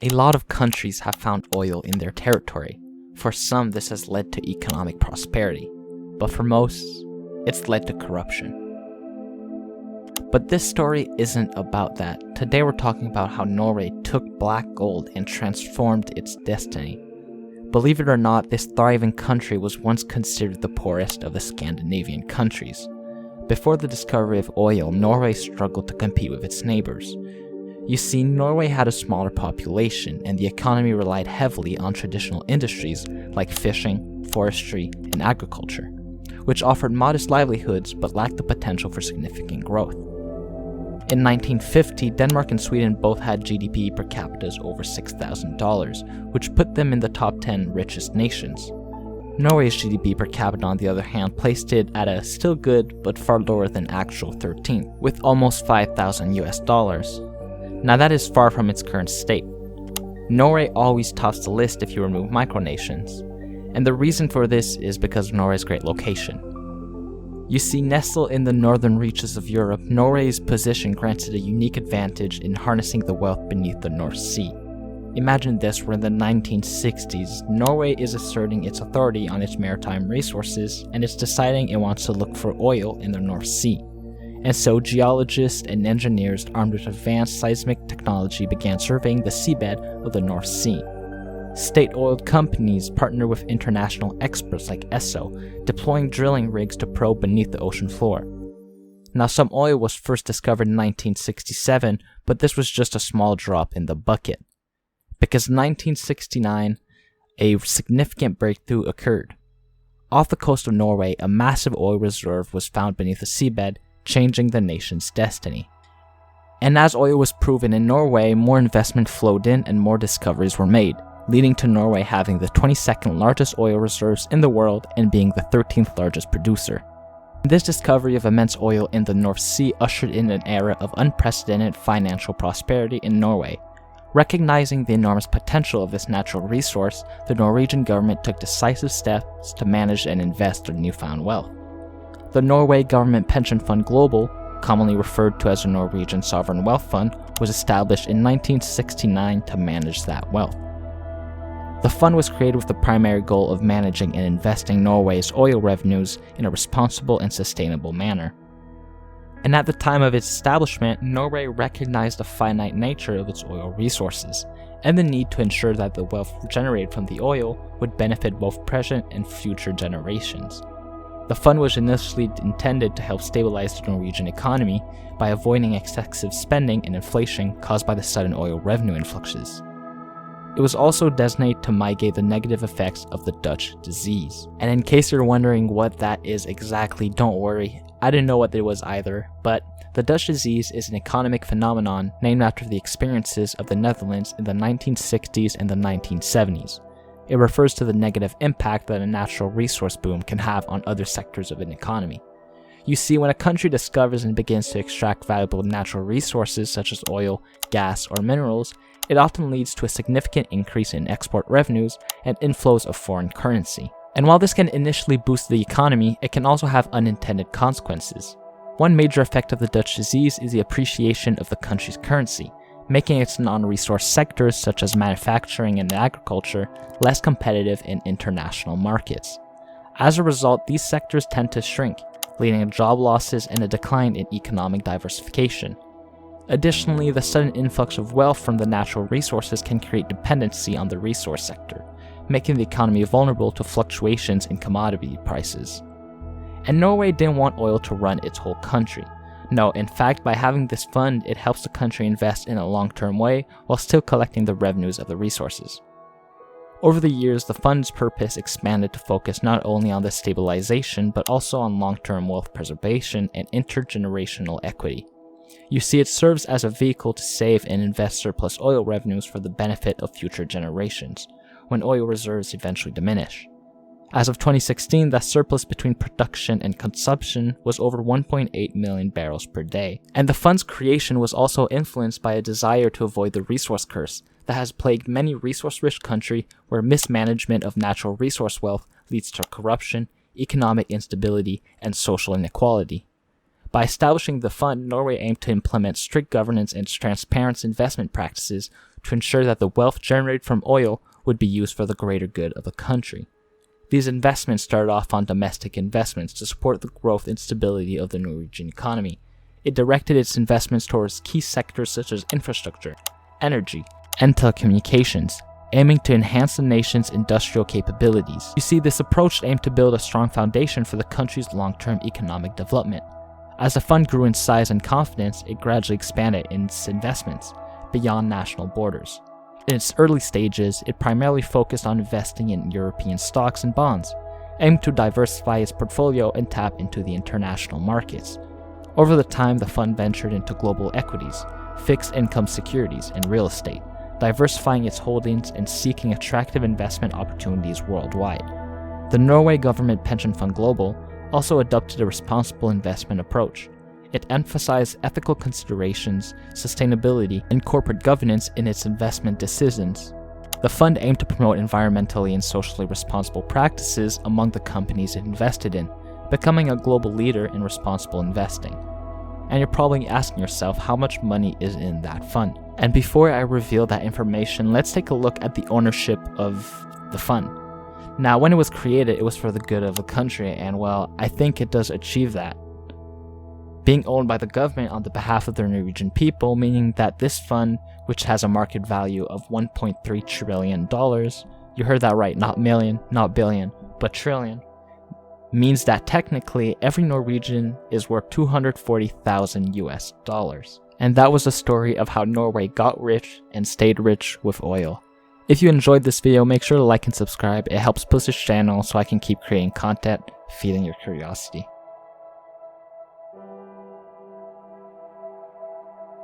A lot of countries have found oil in their territory. For some, this has led to economic prosperity, but for most, it's led to corruption. But this story isn't about that. Today we're talking about how Norway took black gold and transformed its destiny. Believe it or not, this thriving country was once considered the poorest of the Scandinavian countries. Before the discovery of oil, Norway struggled to compete with its neighbors. You see, Norway had a smaller population, and the economy relied heavily on traditional industries like fishing, forestry, and agriculture, which offered modest livelihoods but lacked the potential for significant growth. In 1950, Denmark and Sweden both had GDP per capita over $6,000, which put them in the top 10 richest nations. Norway's GDP per capita, on the other hand, placed it at a still good but far lower than actual 13th, with almost $5,000. Now that is far from its current state. Norway always tops the list if you remove micronations, and the reason for this is because of Norway's great location. You see, nestled in the northern reaches of Europe, Norway's position granted a unique advantage in harnessing the wealth beneath the North Sea. Imagine this, where in the 1960s, Norway is asserting its authority on its maritime resources, and it's deciding it wants to look for oil in the North Sea. And so geologists and engineers armed with advanced seismic technology began surveying the seabed of the North Sea. State-oiled companies partner with international experts like ESSO, deploying drilling rigs to probe beneath the ocean floor. Now, some oil was first discovered in 1967, but this was just a small drop in the bucket. Because in 1969, a significant breakthrough occurred. Off the coast of Norway, a massive oil reserve was found beneath the seabed, changing the nation's destiny. And as oil was proven in Norway, more investment flowed in and more discoveries were made, leading to Norway having the 22nd largest oil reserves in the world and being the 13th largest producer. This discovery of immense oil in the North Sea ushered in an era of unprecedented financial prosperity in Norway. Recognizing the enormous potential of this natural resource, the Norwegian government took decisive steps to manage and invest their newfound wealth. The Norway Government Pension Fund Global, commonly referred to as the Norwegian Sovereign Wealth Fund, was established in 1969 to manage that wealth. The fund was created with the primary goal of managing and investing Norway's oil revenues in a responsible and sustainable manner. And at the time of its establishment, Norway recognized the finite nature of its oil resources, and the need to ensure that the wealth generated from the oil would benefit both present and future generations. The fund was initially intended to help stabilize the Norwegian economy by avoiding excessive spending and inflation caused by the sudden oil revenue influxes. It was also designated to mitigate the negative effects of the Dutch disease. And in case you're wondering what that is exactly, don't worry, I didn't know what it was either, but the Dutch disease is an economic phenomenon named after the experiences of the Netherlands in the 1960s and the 1970s. It refers to the negative impact that a natural resource boom can have on other sectors of an economy. You see, when a country discovers and begins to extract valuable natural resources such as oil, gas, or minerals, it often leads to a significant increase in export revenues and inflows of foreign currency. And while this can initially boost the economy, it can also have unintended consequences. One major effect of the Dutch disease is the appreciation of the country's currency, making its non-resource sectors such as manufacturing and agriculture less competitive in international markets. As a result, these sectors tend to shrink, leading to job losses and a decline in economic diversification. Additionally, the sudden influx of wealth from the natural resources can create dependency on the resource sector, making the economy vulnerable to fluctuations in commodity prices. And Norway didn't want oil to run its whole country. No, in fact, by having this fund, it helps the country invest in a long-term way while still collecting the revenues of the resources. Over the years, the fund's purpose expanded to focus not only on the stabilization, but also on long-term wealth preservation and intergenerational equity. You see, it serves as a vehicle to save and invest surplus oil revenues for the benefit of future generations, when oil reserves eventually diminish. As of 2016, the surplus between production and consumption was over 1.8 million barrels per day, and the fund's creation was also influenced by a desire to avoid the resource curse that has plagued many resource-rich countries where mismanagement of natural resource wealth leads to corruption, economic instability, and social inequality. By establishing the fund, Norway aimed to implement strict governance and transparent investment practices to ensure that the wealth generated from oil would be used for the greater good of the country. These investments started off on domestic investments to support the growth and stability of the Norwegian economy. It directed its investments towards key sectors such as infrastructure, energy, and telecommunications, aiming to enhance the nation's industrial capabilities. You see, this approach aimed to build a strong foundation for the country's long-term economic development. As the fund grew in size and confidence, it gradually expanded in its investments beyond national borders. In its early stages, it primarily focused on investing in European stocks and bonds, aiming to diversify its portfolio and tap into the international markets. Over the time, the fund ventured into global equities, fixed income securities, and real estate, diversifying its holdings and seeking attractive investment opportunities worldwide. The Norway Government Pension Fund Global also adopted a responsible investment approach. It emphasized ethical considerations, sustainability, and corporate governance in its investment decisions. The fund aimed to promote environmentally and socially responsible practices among the companies it invested in, becoming a global leader in responsible investing. And you're probably asking yourself how much money is in that fund. And before I reveal that information, let's take a look at the ownership of the fund. Now, when it was created, it was for the good of the country, and well, I think it does achieve that. Being owned by the government on the behalf of the Norwegian people, meaning that this fund, which has a market value of $1.3 trillion, you heard that right, not million, not billion, but trillion, means that technically every Norwegian is worth 240,000 US dollars. And that was the story of how Norway got rich and stayed rich with oil. If you enjoyed this video, make sure to like and subscribe. It helps push this channel so I can keep creating content, feeding your curiosity.